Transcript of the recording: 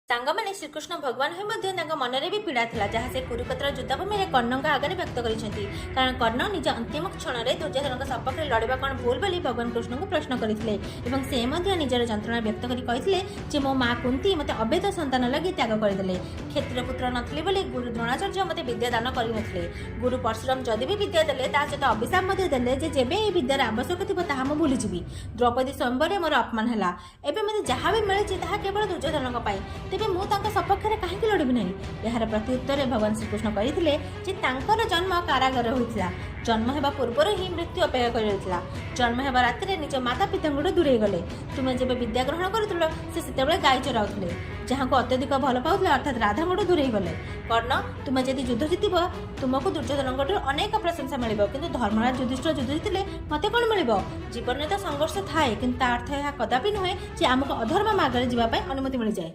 सांगमाने श्रीकृष्ण भगवान हुए मनरे भी पीड़ा था जहाँ से कुरुक्षेत्र युद्धभूमि में कर्ण आगे व्यक्त कर कारण कर्ण निज अंतिम क्षण में दुर्योधन सपक्ष लड़वा कौन भूल बोली भगवान कृष्ण को प्रश्न करते से निजर जंत्रणा व्यक्त कर मो माँ कुंती मत अवैध संतान लगी त्याग करदे क्षेत्र पुत्र नी बोली गुरु द्रोणाचार्य मत विद्यादान करते गुरु परशुराम जदि भी विद्या देले सहित अभिशाप देले जेबे ये विद्यार आवश्यक थी ताहा मु भूलीजी द्रौपदी स्वयंवर मोर अपमान है एवं मत जहाँ भी मिली केवल दुर्योधन तेबे मु तांका सपक्ष में कहीं लड़बी नहीं। यार प्रत्युत्तर भगवान श्रीकृष्ण कहते जन्म कारागार होता जन्म होगा पूर्वर ही मृत्यु अपेक्षा कर जन्म होगा राति निज माता पिता दूरे गले तुम्हें जब विद्या ग्रहण करुल से गाई चराउले जहाँ को अत्यधिक भल पाऊले अर्थात राधा दूरे गले कर्ण तुम्हें जब युद्ध जीत तुमको दुर्योधन अनेक प्रशंसा मिल कि धर्मराज युधिष्ठिर युद्ध जीतिले मत कौन मिल जीवन में तो संघर्ष थाए कि अर्थ यह कदापि नुहे आमको अधर्म मार्ग में जावाई अनुमति मिल जाए।